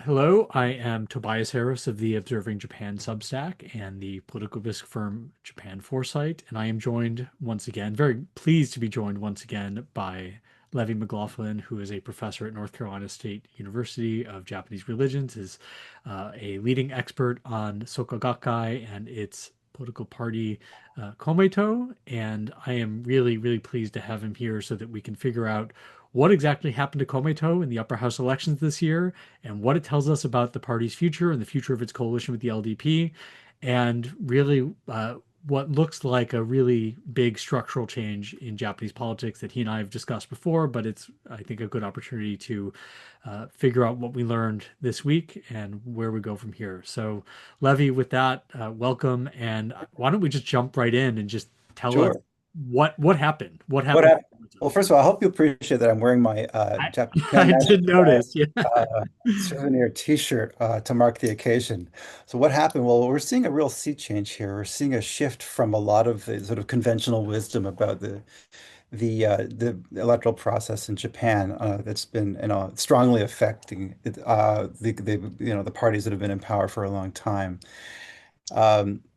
Hello, I am Tobias Harris of the Observing Japan Substack and the political risk firm Japan Foresight, and I am joined once again, very pleased to be joined once again by Levi McLaughlin, who is a professor at North Carolina State University of Japanese Religions, is a leading expert on Soka Gakkai and its political party Kōmeitō, and I am really, really pleased to have him here so that we can figure out what exactly happened to Kōmeitō in the upper house elections this year and what it tells us about the party's future and the future of its coalition with the LDP, and really what looks like a really big structural change in Japanese politics that he and I have discussed before, but it's, I think, a good opportunity to figure out what we learned this week and where we go from here. So, Levi, with that, welcome, and why don't we just jump right in and just tell us Sure. what happened? What What happened? happened? Well, first of all, I hope you appreciate that I'm wearing my I, Japan I National did Guard notice, yeah. souvenir T-shirt to mark the occasion. So what happened? Well, we're seeing a real sea change here. We're seeing a shift from a lot of the sort of conventional wisdom about the electoral process in Japan that's been strongly affecting the parties that have been in power for a long time.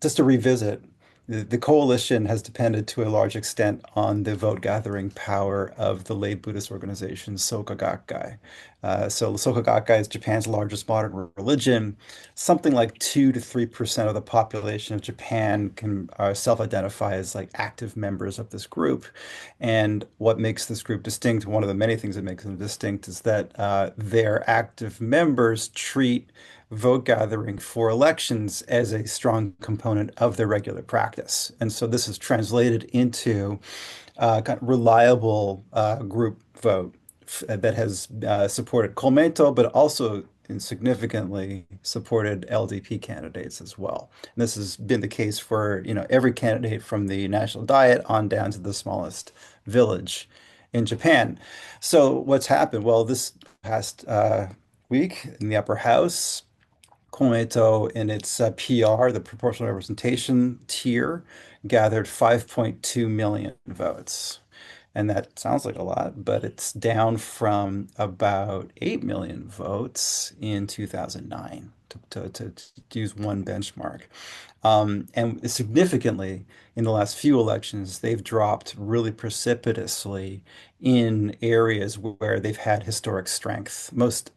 Just to revisit, the coalition has depended to a large extent on the vote gathering power of the lay Buddhist organization Soka Gakkai. So Soka Gakkai is Japan's largest modern religion. Something like 2 to 3% of the population of Japan can self-identify as like active members of this group. And what makes this group distinct, one of the many things that makes them distinct, is that their active members treat vote gathering for elections as a strong component of their regular practice. And so this is translated into kind of reliable group vote that has supported Kōmeitō, but also significantly supported LDP candidates as well. And this has been the case for, every candidate from the national diet on down to the smallest village in Japan. So what's happened? Well, this past week in the upper house, Kōmeitō in its PR, the proportional representation tier, gathered 5.2 million votes. And that sounds like a lot, but it's down from about 8 million votes in 2009 to use one benchmark. And significantly, in the last few elections, they've dropped really precipitously in areas where they've had historic strength. Most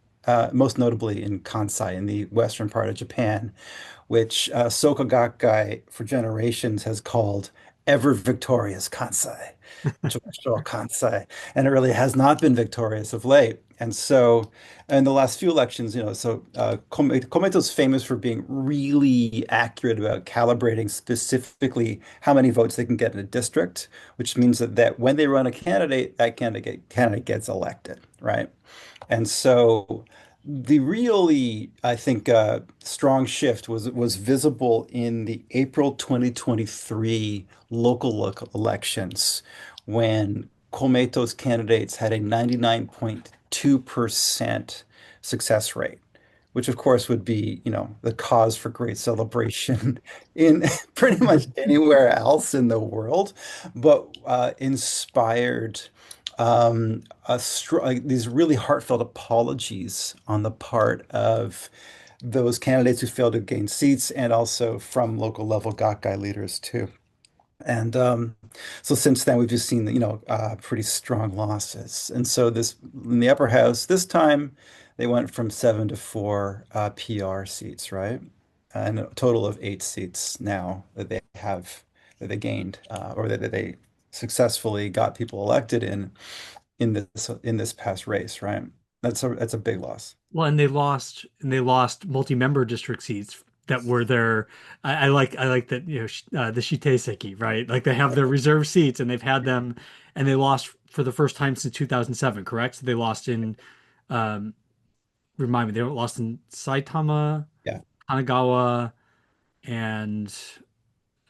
notably in Kansai, in the western part of Japan, which Soka Gakkai for generations has called ever victorious Kansai, Joshua Kansai, and it really has not been victorious of late. And so, in the last few elections, Komeito's famous for being really accurate about calibrating specifically how many votes they can get in a district, which means that when they run a candidate, that candidate gets elected, right? And so the really, I think, strong shift was visible in the April 2023 local elections when Komeito's candidates had a 99.2% success rate, which of course would be, the cause for great celebration in pretty much anywhere else in the world, but inspired these really heartfelt apologies on the part of those candidates who failed to gain seats and also from local level Gakkai leaders too. And so since then, we've just seen, pretty strong losses. And so this in the upper house, this time they went from 7 to 4 PR seats, right? And a total of 8 seats now that they gained or that they successfully got people elected in this past race, right? That's a big loss. Well, and they lost multi-member district seats that were their. I like that, the Shiteiseki, right? Like they have their reserve seats and they've had them, and they lost for the first time since 2007, correct? So they lost in, um, remind me, they lost in Saitama, Yeah, Kanagawa, and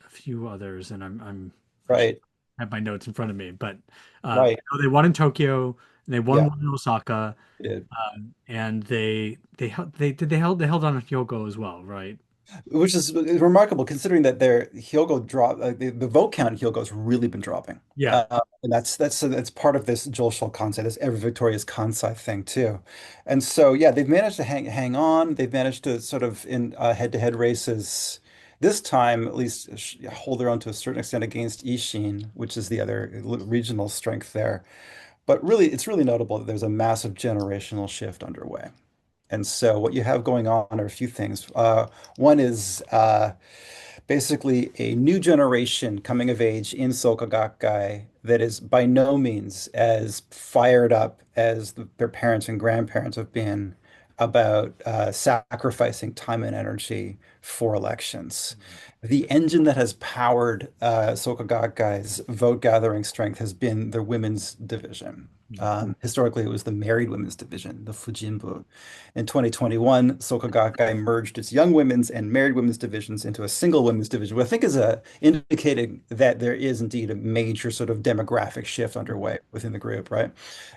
a few others, and I should right, have my notes in front of me, but I right. know they won in Tokyo, and they won Yeah, one in Osaka, it did. and they held on in Hyogo as well, right? which is remarkable considering that their Hyogo drop the vote count in Hyogo's really been dropping. Yeah. And that's part of this Jolshol Kansai, this Ever Victorious Kansai thing too. And so yeah, they've managed to hang on. They've managed to sort of in head-to-head races this time at least hold their own to a certain extent against Ishin, which is the other regional strength there. But really, it's really notable that there's a massive generational shift underway. And so what you have going on are a few things. One is basically a new generation coming of age in Soka Gakkai that is by no means as fired up as their parents and grandparents have been about sacrificing time and energy for elections. The engine that has powered Soka Gakkai's vote gathering strength has been the women's division. Historically, it was the married women's division, the Fujinbu. In 2021, Soka Gakkai merged its young women's and married women's divisions into a single women's division, which I think is indicating that there is indeed a major sort of demographic shift underway within the group, right?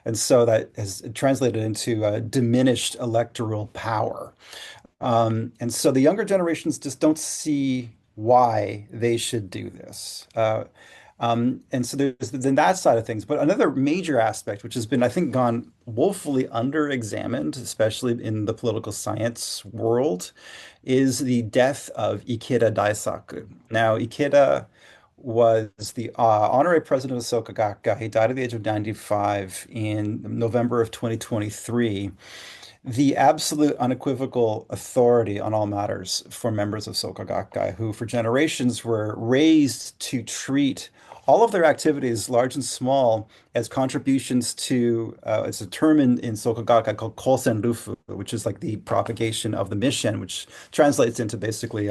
And so that has translated into diminished electoral power. And so the younger generations just don't see why they should do this. And so there's then that side of things. But another major aspect, which has been, I think, gone woefully under-examined, especially in the political science world, is the death of Ikeda Daisaku. Now, Ikeda was the honorary president of Soka Gakkai. He died at the age of 95 in November of 2023, the absolute unequivocal authority on all matters for members of Soka Gakkai, who for generations were raised to treat all of their activities, large and small, as contributions to, it's a term in Soka Gakkai called Kosen Rufu, which is like the propagation of the mission, which translates into basically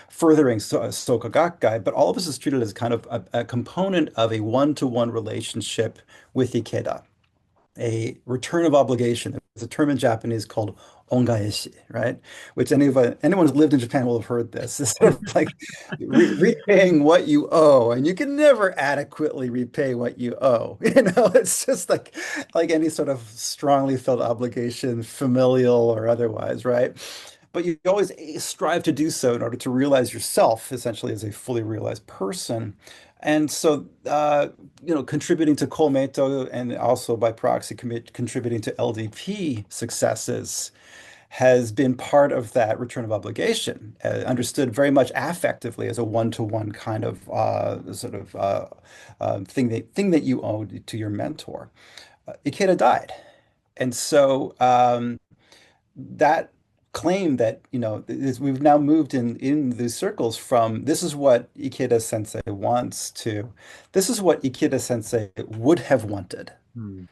furthering Soka Gakkai. But all of this is treated as kind of a component of a one-to-one relationship with Ikeda, a return of obligation. There's a term in Japanese called ongaeshi, right? Which anyone who's lived in Japan will have heard this. It's sort of like repaying what you owe, and you can never adequately repay what you owe. It's just like any sort of strongly felt obligation, familial or otherwise, right? But you always strive to do so in order to realize yourself essentially as a fully realized person. And so, contributing to Kōmeitō and also by proxy contributing to LDP successes has been part of that return of obligation, understood very much affectively as a one-to-one kind of thing that you owe to your mentor. Ikeda died, and so that claim that we've now moved in these circles from this is what Ikeda Sensei wants to this is what Ikeda Sensei would have wanted. Hmm.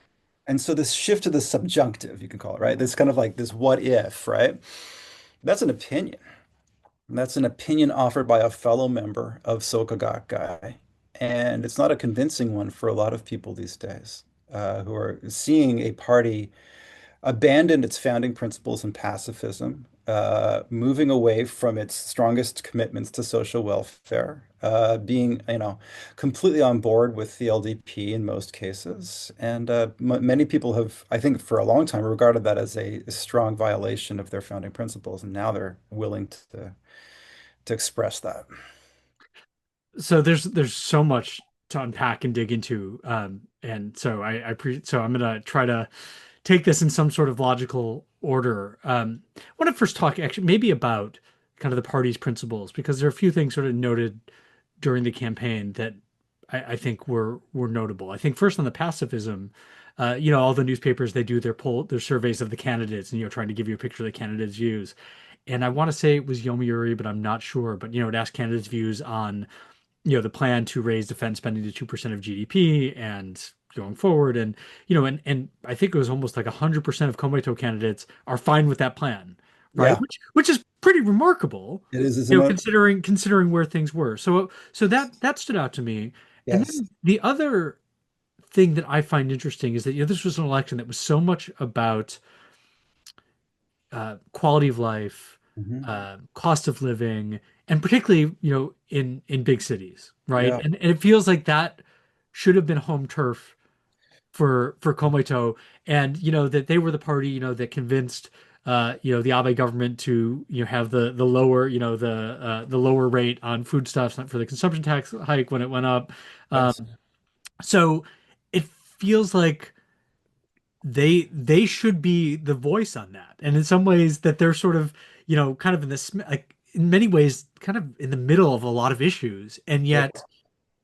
And so this shift to the subjunctive, you can call it, right? This kind of like this what if, right? That's an opinion. That's an opinion offered by a fellow member of Soka Gakkai. And it's not a convincing one for a lot of people these days, who are seeing a party abandoned its founding principles and pacifism, moving away from its strongest commitments to social welfare, being, completely on board with the LDP in most cases. And many people have, I think, for a long time regarded that as a strong violation of their founding principles, and now they're willing to express that. So there's so much to unpack and dig into, and so so I'm gonna try to take this in some sort of logical order. I want to first talk actually maybe about kind of the party's principles because there are a few things sort of noted during the campaign that I think were notable. I think first on the pacifism, all the newspapers they do their surveys of the candidates and trying to give you a picture of the candidates' views. And I want to say it was Yomiuri, but I'm not sure. But it asked candidates' views on the plan to raise defense spending to 2% of GDP and going forward. And, and I think it was almost like 100% of Kōmeitō candidates are fine with that plan, right? Yeah, Which is pretty remarkable, it is, isn't it? considering where things were. So that stood out to me. And Yes. then the other thing that I find interesting is that, this was an election that was so much about quality of life, Hmm. cost of living, and particularly, in big cities, right? Yeah. And it feels like that should have been home turf for Komeito, and that they were the party, that convinced the Abe government to have the lower the lower rate on foodstuffs for the consumption tax hike when it went up. Um, Yes. so it feels like they should be the voice on that, and in some ways that they're sort of kind of in this like in many ways kind of in the middle of a lot of issues, and yet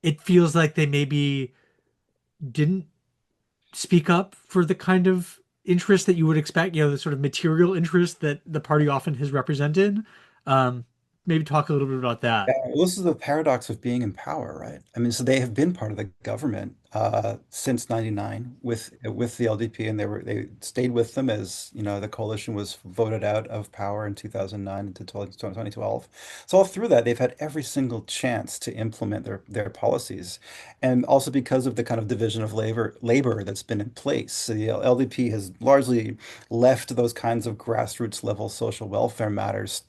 it feels like they maybe didn't speak up for the kind of interest that you would expect, the sort of material interest that the party often has represented. Um, Maybe talk a little bit about Yeah, that. well, this is the paradox of being in power, right? I mean, so they have been part of the government since '99 with the LDP, and they stayed with them as the coalition was voted out of power in 2009 into 2012. So all through that, they've had every single chance to implement their policies, and also because of the kind of division of labor that's been in place, so the LDP has largely left those kinds of grassroots level social welfare matters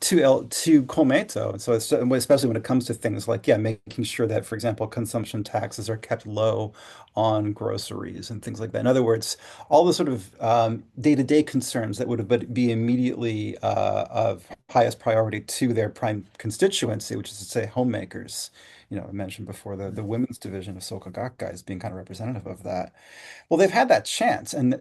to Kōmeitō. And so especially when it comes to things like, yeah, making sure that, for example, consumption taxes are kept low on groceries and things like that. In other words, all the sort of day-to-day concerns that be immediately of highest priority to their prime constituency, which is to say homemakers. I mentioned before the women's division of Soka Gakkai as being kind of representative of that. Well, they've had that chance, and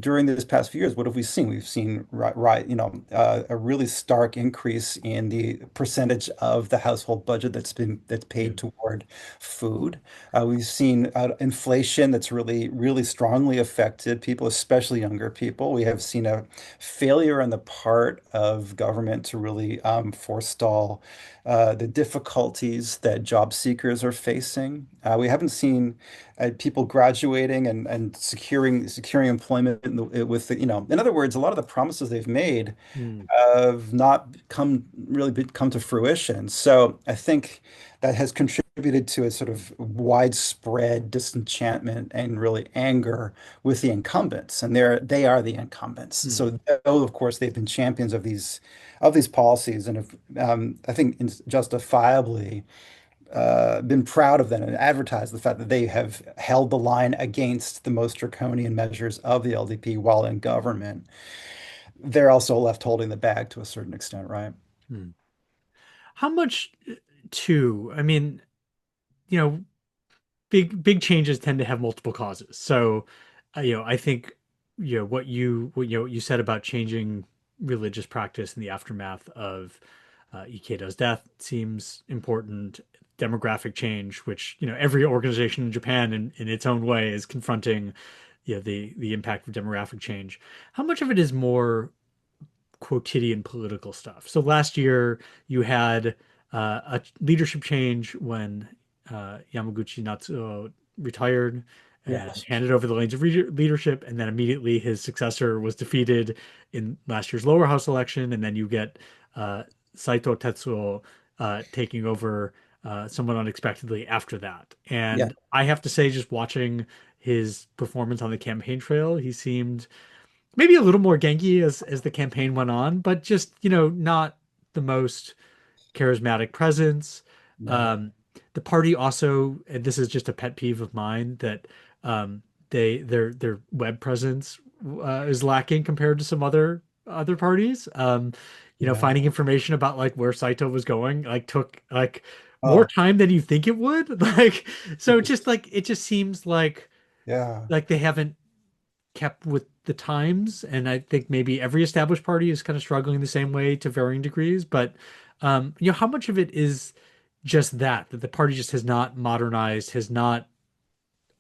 during this past few years, what have we seen? We've seen a really stark increase in the percentage of the household budget that's Yeah. paid toward food. We've seen inflation that's really strongly affected people, especially younger people. We have seen a failure on the part of government to really forestall the difficulties that job seekers are facing. We haven't seen people graduating and securing employment in other words, a lot of the promises they've made Hmm. have not come to fruition. So I think that has contributed to a sort of widespread disenchantment and really anger with the incumbents, and they are the incumbents. Hmm. So though, of course, they've been champions of these policies and have, I think, justifiably been proud of them and advertised the fact that they have held the line against the most draconian measures of the LDP while in government. They're also left holding the bag to a certain extent, right? Hmm. How much, too? I mean, you know, big changes tend to have multiple causes. So, I think what you said about changing religious practice in the aftermath of Ikeda's death seems important. Demographic change, which every organization in Japan in its own way is confronting, the impact of demographic change. How much of it is more quotidian political stuff? So last year you had a leadership change when Yamaguchi Natsuo retired and Yes. handed over the reins of leadership, and then immediately his successor was defeated in last year's lower house election, and then you get Saito Tetsuo taking over somewhat unexpectedly after that. Yeah. And I have to say, just watching his performance on the campaign trail, he seemed maybe a little more Genki as the campaign went on, but just, not the most charismatic presence. No. Um, the party also, and this is just a pet peeve of mine, that their web presence is lacking compared to some other parties. Yeah. Finding information about like where Saito was going like took like more Oh, time than you think it would. Like so just like it just seems yeah. like they haven't kept with the times, and I think maybe every established party is kind of struggling the same way to varying degrees. But how much of it is just that the party just has not modernized, has not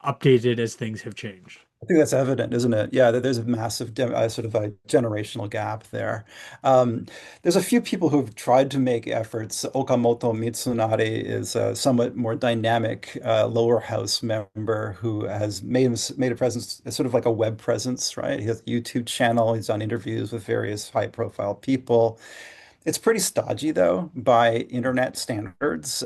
updated as things have changed? I think that's evident, isn't it? Yeah, that there's a massive sort of a generational gap there. There's a few people who've tried to make efforts. Okamoto Mitsunari is a somewhat more dynamic lower house member who has made a presence, sort of like a web presence, right? He has a YouTube channel. He's done interviews with various high-profile people. It's pretty stodgy, though, by internet standards,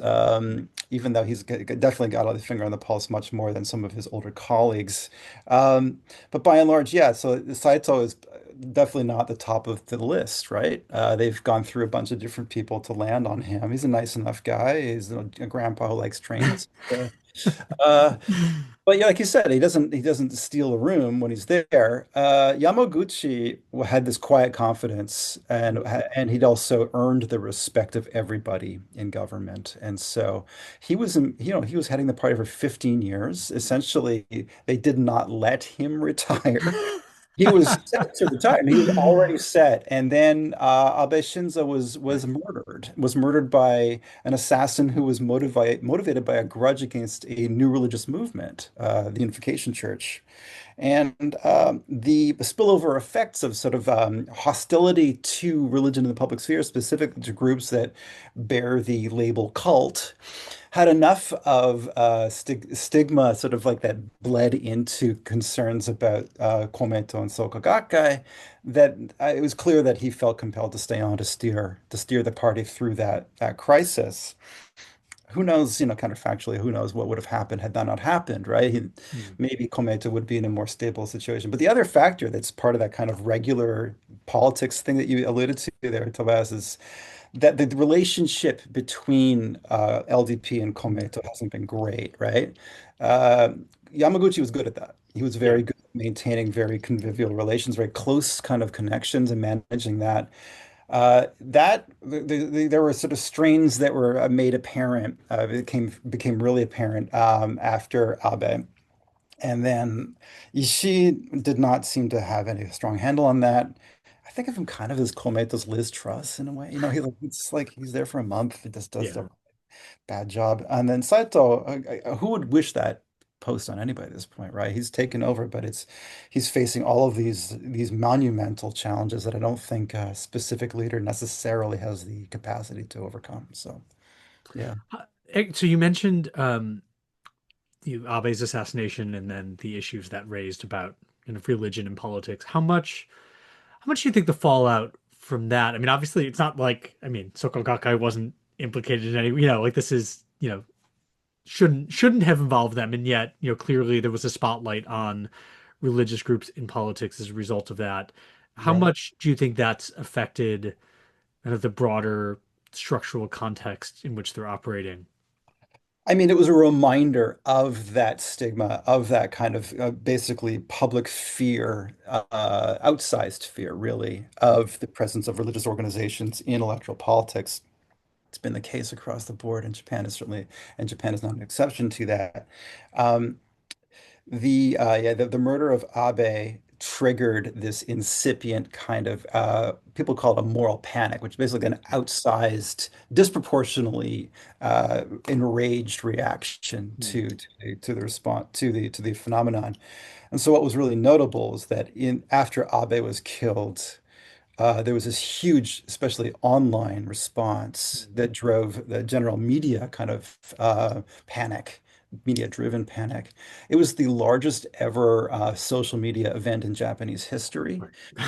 even though definitely got a finger on the pulse much more than some of his older colleagues. Um, but by and large, yeah, so Saito is definitely not the top of the list, right? They've gone through a bunch of different people to land on him. He's a nice enough guy. He's a grandpa who likes trains. Uh, but yeah, like you said, he doesn't steal a room when he's there. Yamaguchi had this quiet confidence, and he'd also earned the respect of everybody in government. And so he was heading the party for 15 years. Essentially, they did not let him retire. He was set to retire. He was already set, and then Abe Shinzo was murdered by an assassin who was motivated by a grudge against a new religious movement, the Unification Church. And the spillover effects of sort of hostility to religion in the public sphere, specific to groups that bear the label cult, had enough of stigma, sort of like that bled into concerns about Kōmeitō and Soka Gakkai, that it was clear that he felt compelled to stay on to steer the party through that crisis. Who knows, counterfactually, who knows what would have happened had that not happened, right? Mm. Maybe Komeito would be in a more stable situation. But the other factor that's part of that kind of regular politics thing that you alluded to there, Tobias, is that the relationship between LDP and Komeito hasn't been great, right? Uh, Yamaguchi was good at that. He was Yeah. very good at maintaining very convivial relations, very close kind of connections and managing that. There were sort of strains that were made apparent, became really apparent after Abe. And then Ishii did not seem to have any strong handle on that. I think of him kind of as Komeito's Liz Truss in a way. It's like he's there for a month. He just does Yeah. the bad job. And then Saito, who would wish that post on anybody at this point, right? He's taken over, but he's facing all of these monumental challenges that I don't think a specific leader necessarily has the capacity to overcome. So, yeah. So you mentioned Abe's assassination and then the issues that raised about kind of religion and politics. How much do you think the fallout from that? I mean, obviously, it's not like Soko Gakkai wasn't implicated in any. Like this is shouldn't have involved them, and yet clearly there was a spotlight on religious groups in politics as a result of that. How Right. much do you think that's affected kind of the broader structural context in which they're operating? I mean, it was a reminder of that stigma, of that kind of basically public fear, outsized fear, really, of the presence of religious organizations in electoral politics. It's been the case across the board, and Japan is not an exception to that. Um, the murder of Abe triggered this incipient kind of people call it a moral panic, which is basically an outsized, disproportionately enraged reaction Hmm. to the response to the phenomenon. And so what was really notable is that in after Abe was killed, there was this huge, especially online response Hmm. that drove the general media kind of panic, media-driven panic. It was the largest ever social media event in Japanese history. Right.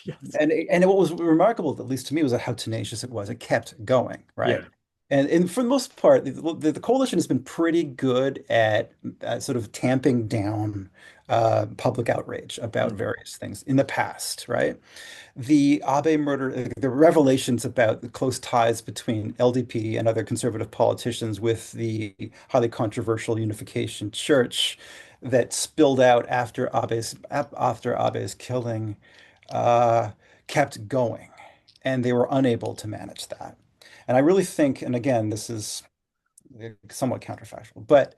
Yes. And what was remarkable, at least to me, was how tenacious it was. It kept going, right? Yeah. And for the most part, the coalition has been pretty good at sort of tamping down public outrage about Hmm. various things in the past, right? The Abe murder, the revelations about the close ties between LDP and other conservative politicians with the highly controversial Unification Church that spilled out after Abe's killing uh, kept going, and they were unable to manage that. And I really think, and again, this is somewhat counterfactual, but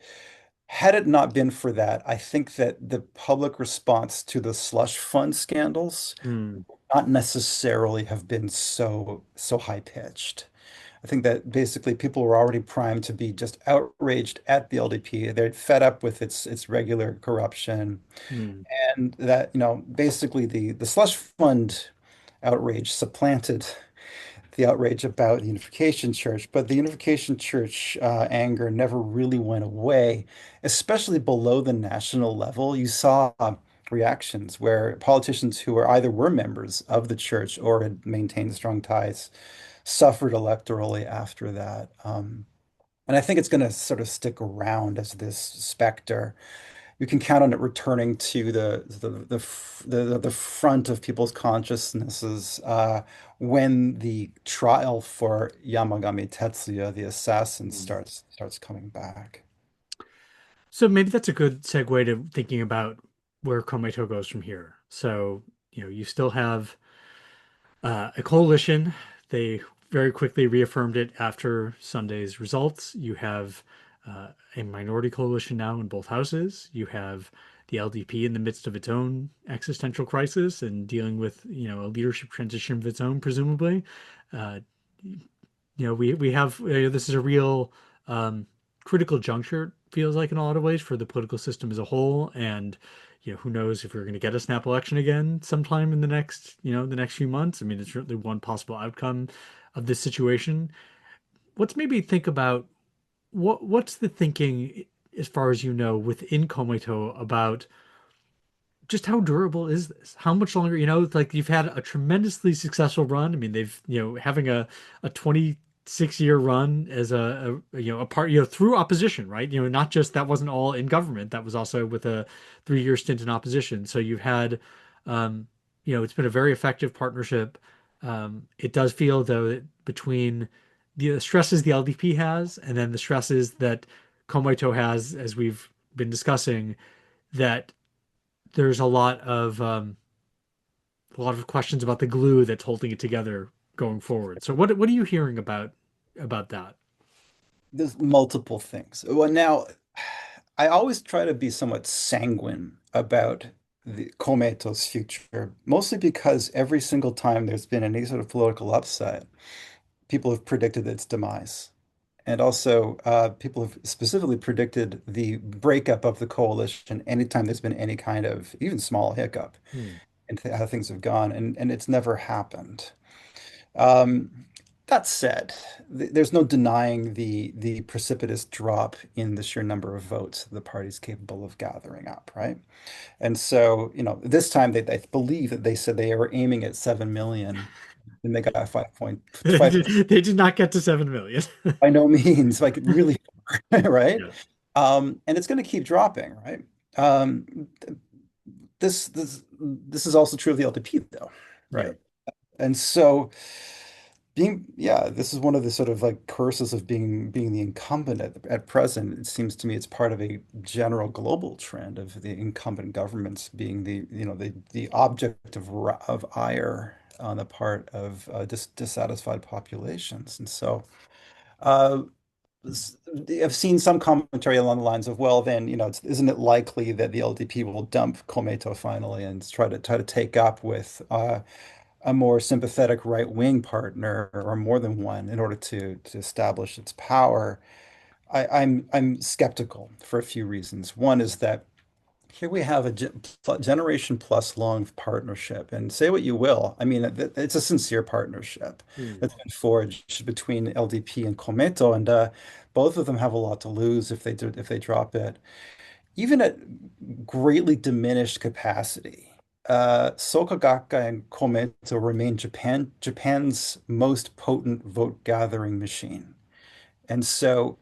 had it not been for that, I think that the public response to the slush fund scandals Hmm. not necessarily have been so high pitched. I think that basically people were already primed to be just outraged at the LDP. They're fed up with its regular corruption, Hmm. and that basically the slush fund outrage supplanted the outrage about the Unification Church, but the Unification Church anger never really went away, especially below the national level. You saw reactions where politicians who were members of the church or had maintained strong ties suffered electorally after that. And I think it's going to sort of stick around as this specter. you can count on it returning to the front of people's consciousnesses when the trial for Yamagami Tetsuya, the assassin, Mm. starts coming back. So maybe that's a good segue to thinking about where Kōmeitō goes from here. So, you still have a coalition. They very quickly reaffirmed it after Sunday's results. You have a minority coalition now in both houses. You have the LDP in the midst of its own existential crisis and dealing with, a leadership transition of its own, presumably. Uh, we have this is a real critical juncture, feels like in a lot of ways for the political system as a whole, and who knows if we're going to get a snap election again sometime in the next few months. I mean, it's certainly one possible outcome of this situation. Let's maybe think about what's the thinking, as far as within Komeito, about just how durable is this? How much longer, like you've had a tremendously successful run. I mean, they've, having a 26-year run as a part, through opposition, right? Not just that wasn't all in government, that was also with a 3-year stint in opposition. So you've had, um, it's been a very effective partnership. It does feel, though, that between the stresses the LDP has and then the stresses that Komeito has, as we've been discussing, that there's a lot of questions about the glue that's holding it together going forward. So what are you hearing about that? There's multiple things. Well, now, I always try to be somewhat sanguine about the Komeito's future, mostly because every single time there's been any sort of political upset, people have predicted its demise. And also, people have specifically predicted the breakup of the coalition anytime there's been any kind of even small hiccup Hmm. in th how things have gone, and it's never happened. Um, that said, there's no denying the precipitous drop in the sheer number of votes the party's capable of gathering up, right? And so, this time I believe that they said they were aiming at 7 million, and they got 5.5 They did not get to 7 million. by no means, like really, right? Yeah. And it's going to keep dropping, right? Um, this is also true of the LDP, though, Yeah. right? And so yeah, this is one of the sort of like curses of being the incumbent at present. It seems to me it's part of a general global trend of the incumbent governments being the object of ire on the part of dissatisfied populations. And so uh, s- I've seen some commentary along the lines of, well, then, isn't it likely that the LDP will dump Kōmeitō finally and try to take up with a more sympathetic right-wing partner or more than one in order to establish its power? I'm skeptical for a few reasons. One is that here we have a generation plus long partnership, and say what you will. I mean, it's a sincere partnership Hmm. that's been forged between LDP and Kōmeitō, and both of them have a lot to lose if they drop it, even at greatly diminished capacity. Soka Gakkai and Kōmeitō remain Japan's most potent vote gathering machine, and so,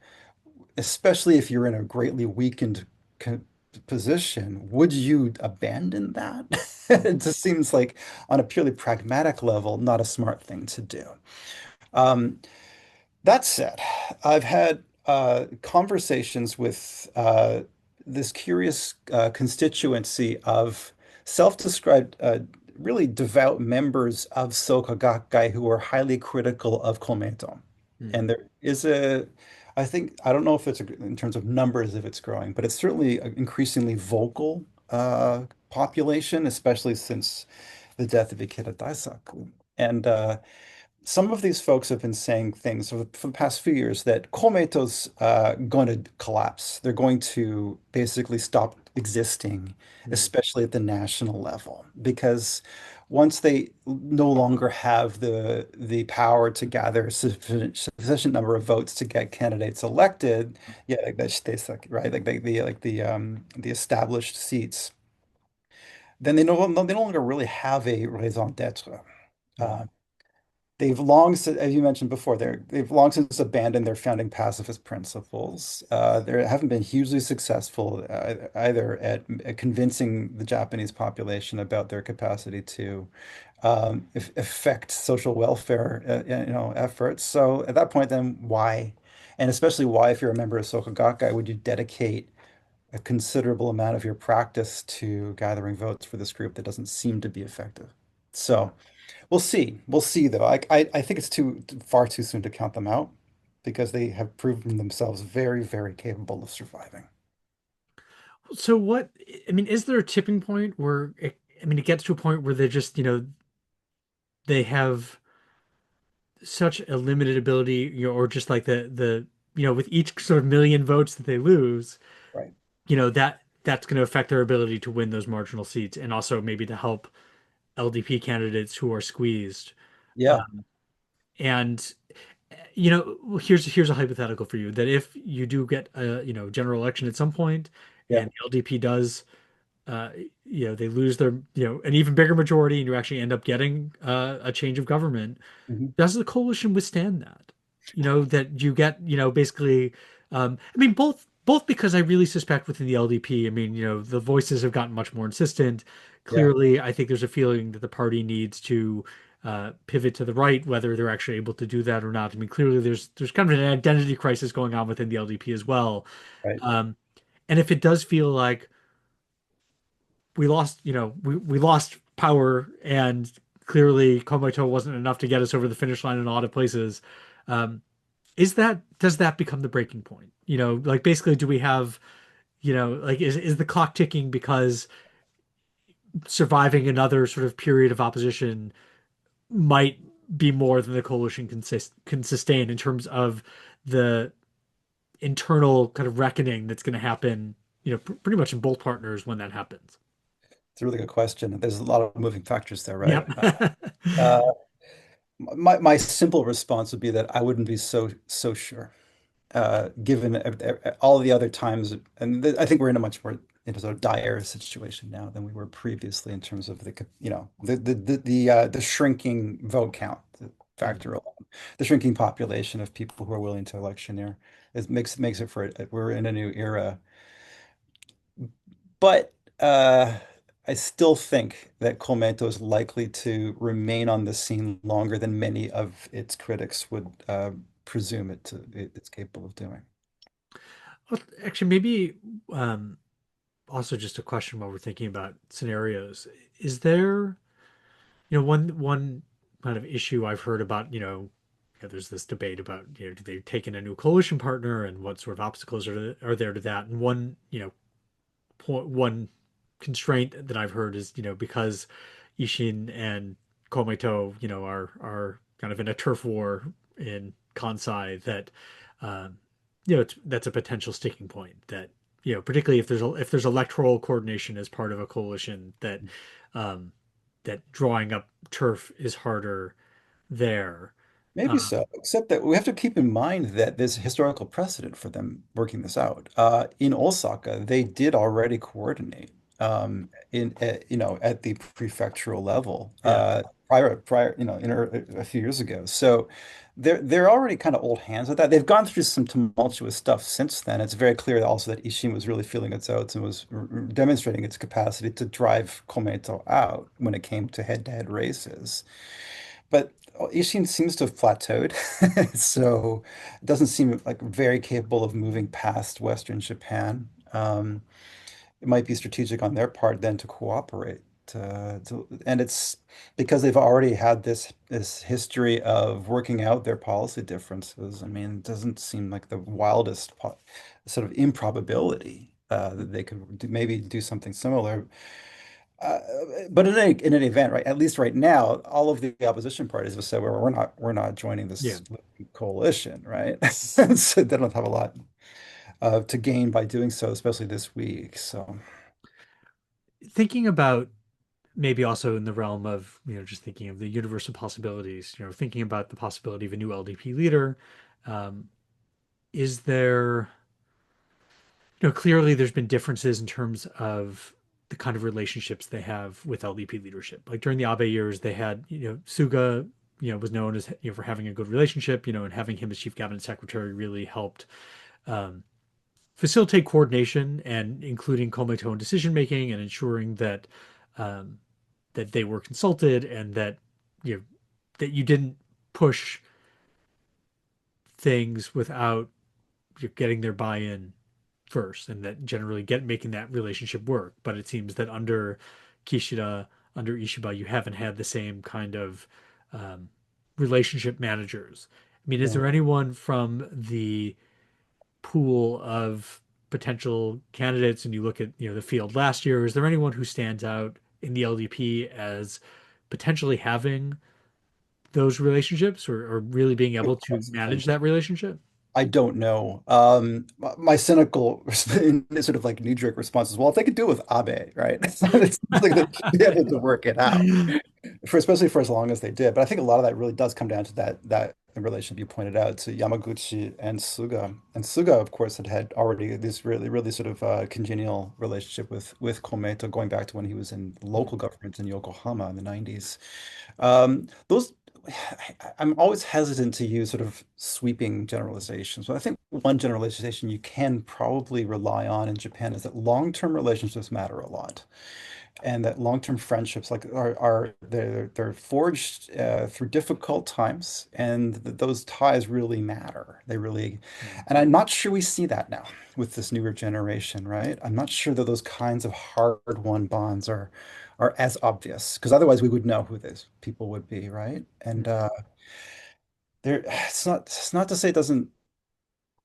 especially if you're in a greatly weakened co position, would you abandon that? It just seems like, on a purely pragmatic level, not a smart thing to do. Um, that said, I've had conversations with this curious constituency of self-described, really devout members of Soka Gakkai who are highly critical of Komeito. Hmm. And there is I think, I don't know if in terms of numbers, if it's growing, but it's certainly an increasingly vocal population, especially since the death of Ikeda Daisaku. And some of these folks have been saying things for the past few years that Komeito's going to collapse. They're going to basically stop existing, Hmm. especially at the national level, because once they no longer have the power to gather a sufficient number of votes to get candidates elected, yeah, like that's right, like the established seats, then they no longer really have a raison d'être. Hmm. they've long, as you mentioned before, they've long since abandoned their founding pacifist principles. They haven't been hugely successful either at convincing the Japanese population about their capacity to affect social welfare, efforts. So at that point, then why, and especially why, if you're a member of Soka Gakkai, would you dedicate a considerable amount of your practice to gathering votes for this group that doesn't seem to be effective? So. We'll see. We'll see, though. I think it's far too soon to count them out because they have proven themselves very, very capable of surviving. So what, I mean, is there a tipping point where I mean, it gets to a point where they're just, they have such a limited ability, or just like with each sort of million votes that they lose, Right. that's going to affect their ability to win those marginal seats and also maybe to help LDP candidates who are squeezed. Yeah. And here's a hypothetical for you that if you do get a general election at some point Yeah. and the LDP does uh, they lose their an even bigger majority and you actually end up getting a change of government, Mhm. does the coalition withstand that? That you get, basically, I mean, both because I really suspect within the LDP, I mean, the voices have gotten much more insistent. Yeah. Clearly, I think there's a feeling that the party needs to pivot to the right, whether they're actually able to do that or not. I mean, clearly there's kind of an identity crisis going on within the LDP as well. Right. Um, and if it does feel like we lost, we lost power, and clearly Kōmeitō wasn't enough to get us over the finish line in a lot of places. Um, does that become the breaking point? Like basically, do we have, like is the clock ticking because surviving another sort of period of opposition might be more than the coalition can sustain in terms of the internal kind of reckoning that's going to happen, pretty much in both partners when that happens. It's a really good question. There's a lot of moving factors there, right? Yep. Uh, my simple response would be that I wouldn't be so sure. Given all the other times, and I think we're in a much more sort of dire situation now than we were previously in terms of the shrinking vote count the factor alone, the shrinking population of people who are willing to electioneer. It makes it for we're in a new era. But I still think that Kōmeitō is likely to remain on the scene longer than many of its critics would presume it's capable of doing. Well, actually, maybe also just a question while we're thinking about scenarios. Is there, one kind of issue I've heard about, there's this debate about, do they take in a new coalition partner and what sort of obstacles are there to that? And one constraint that I've heard is, because Ishin and Komeito, are kind of in a turf war in Kansai, that that's a potential sticking point, that particularly if there's electoral coordination as part of a coalition, um, that drawing up turf is harder there. Maybe Um, so, except that we have to keep in mind that there's historical precedent for them working this out. In Osaka, they did already coordinate at the prefectural level yeah. prior a few years ago. So they're already kind of old hands with that. They've gone through some tumultuous stuff since then. It's very clear also that Ishin was really feeling its oats and was demonstrating its capacity to drive Komeito out when it came to head-to-head races. But Ishin seems to have plateaued, so it doesn't seem like very capable of moving past Western Japan. It might be strategic on their part then to cooperate. And it's because they've already had this history of working out their policy differences. I mean, it doesn't seem like the wildest sort of improbability that they could maybe do something similar. Uh, but in any event, right, at least right now, all of the opposition parties have said, well, we're not joining Yeah. this coalition, right? So they don't have a lot to gain by doing so, especially this week. So Thinking about maybe also in the realm of, just thinking of the universe of possibilities, thinking about the possibility of a new LDP leader, um, is there, clearly there's been differences in terms of the kind of relationships they have with LDP leadership. Like during the Abe years, they had, Suga. was known as for having a good relationship, and having him as chief cabinet secretary really helped um, facilitate coordination and including Kōmeitō in decision making and ensuring um, that they were consulted and that you know, that you didn't push things without getting their buy-in first, and that generally get making that relationship work. But it seems that Kishida, under Ishiba, you haven't had the same kind of um, relationship managers. I mean, is Yeah. there anyone from the pool of potential candidates, and you look at the field last year, is there anyone who stands out in the LDP as potentially having those relationships or really being able Good to question. manage that relationship? I don't know. My cynical sort of like knee-jerk response is, well, if they could do it with Abe, right? It seems like they'd be able to work it out, for especially for as long as they did. But I think a lot of that really does come down to that relationship you pointed out to Yamaguchi and Suga. And Suga, of course, had already this really sort of congenial relationship with Kōmeitō going back to when he was in local government in Yokohama in the 90s. Those I'm always hesitant to use sort of sweeping generalizations, but I think one generalization you can probably rely on in Japan is that long-term relationships matter a lot, and that long-term friendships they're forged through difficult times, and th those ties really matter. They really, and I'm not sure we see that now with this newer generation, right? I'm not sure that those kinds of hard-won bonds are as obvious because otherwise we would know who these people would be, right? And there, it's not to say it doesn't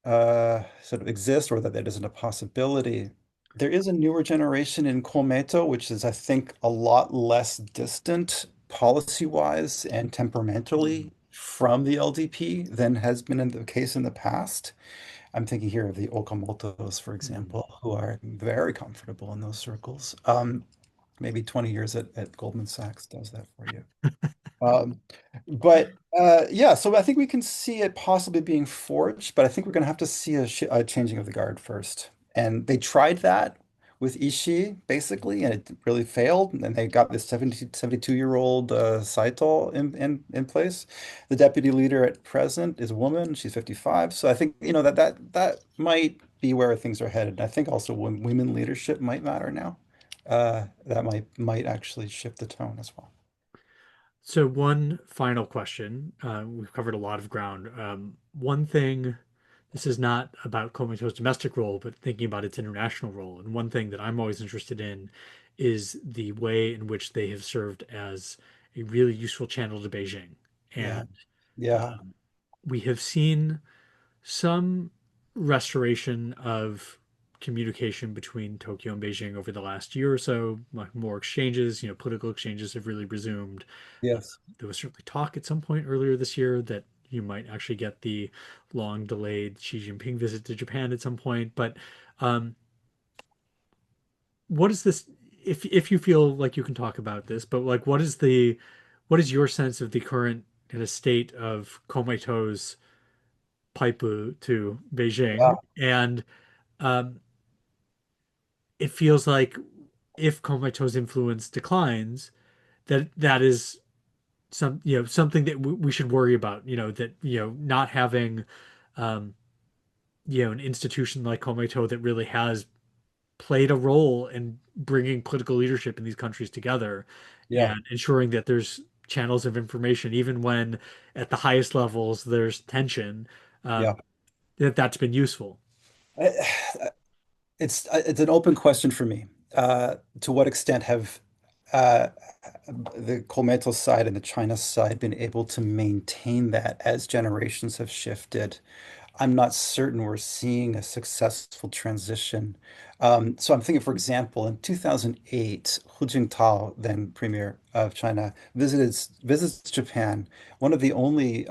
sort of exist or that there isn't a possibility. There is a newer generation in Kōmeitō, which is, I think, a lot less distant policy-wise and temperamentally from the LDP than has been in the case in the past. I'm thinking here of the Okamotos, for example, who are very comfortable in those circles. Maybe 20 years at Goldman Sachs does that for you. Um, but yeah, so I think we can see it possibly being forged, but I think we're going to have to see a changing of the guard first. And they tried that with Ishii, basically, and it really failed. And then they got this 72-year-old Saito in place. The deputy leader at present is a woman. She's 55. So I think, that might be where things are headed. And I think also women leadership might matter now. That might actually shift the tone as well. So one final question. We've covered a lot of ground. One thing, this is not about Komeito's domestic role, but thinking about its international role. And one thing that I'm always interested in is the way in which they have served as a really useful channel to Beijing. Yeah. And Yeah. um, we have seen some restoration of communication between Tokyo and Beijing over the last year or so. Like more exchanges, political exchanges have really resumed. Yes. There was certainly talk at some point earlier this year that you might actually get the long delayed Xi Jinping visit to Japan at some point. But um, what is this? If you feel like you can talk about this, but like, what is your sense of the current kind of state of Komeito's paipu to Yeah. Beijing? And um, it feels like if Komeito's influence declines, that is something that we should worry about. That not having um, an institution like Komeito that really has played a role in bringing political leadership in these countries together Yeah. and ensuring that there's channels of information, even when at the highest levels there's tension, Yeah. um, that's been useful. I- it's an open question for me. To what extent have uh, the Kōmeitō side and the China side been able to maintain that as generations have shifted? I'm not certain we're seeing a successful transition. So I'm thinking, for example, in 2008, Hu Jintao, then Premier of China, visits Japan. One of the only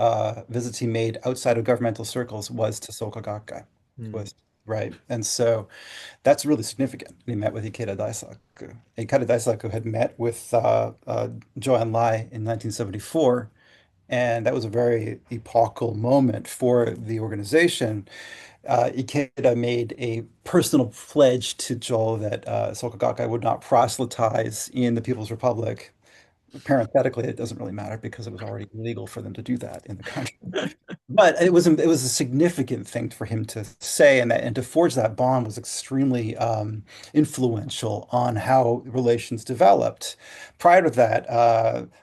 visits he made outside of governmental circles was to Soka Gakkai, Mm, was right. And so that's really significant. He met with Ikeda Daisaku. Ikeda Daisaku had met with Zhou Enlai in 1974, and that was a very epochal moment for the organization. Ikeda made a personal pledge to Joel that Soka Gakkai would not proselytize in the People's Republic. Parenthetically, it doesn't really matter because it was already illegal for them to do that in the country. But it was a significant thing for him to say, and to forge that bond was extremely influential on how relations developed. Prior to that,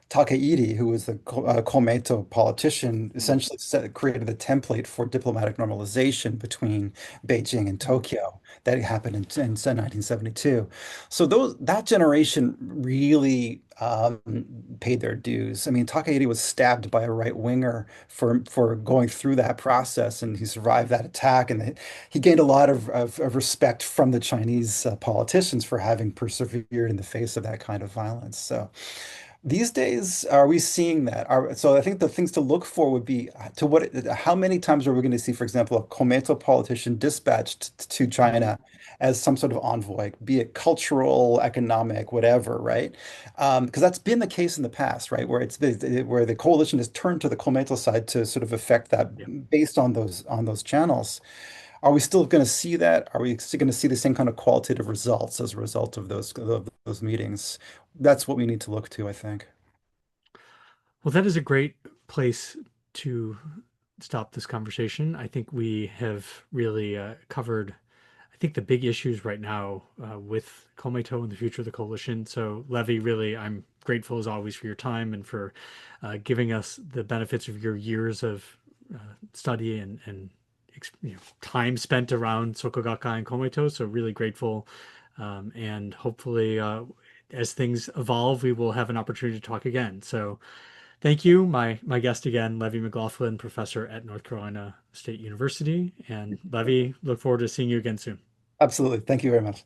Takehiti, who was the Kōmeitō politician, essentially created the template for diplomatic normalization between Beijing and Tokyo. That happened in 1972. So that generation really paid their dues. I mean, Takehiti was stabbed by a right winger for going through that process, and he survived that attack. And he gained a lot of respect from the Chinese politicians for having persevered in the face of that kind of violence. So these days, are we seeing that? So I think the things to look for would be how many times are we going to see, for example, a Kōmeitō politician dispatched to China as some sort of envoy, be it cultural, economic, whatever, right? Because that's been the case in the past, right? Where the coalition has turned to the Kōmeitō side to sort of affect Yeah. that based on those channels. Are we still going to see that? Are we still going to see the same kind of qualitative results as a result of those meetings? That's what we need to look to, I think. Well, that is a great place to stop this conversation. I think we have really covered, I think, the big issues right now with Komeito and the future of the coalition. So, Levi, really, I'm grateful as always for your time and for giving us the benefits of your years of uh, study and time spent around Sokogakai and Komeito. So, really grateful. And hopefully, as things evolve, we will have an opportunity to talk again. So, thank you. My guest again, Levi McLaughlin, professor at North Carolina State University. And Levi, look forward to seeing you again soon. Absolutely. Thank you very much.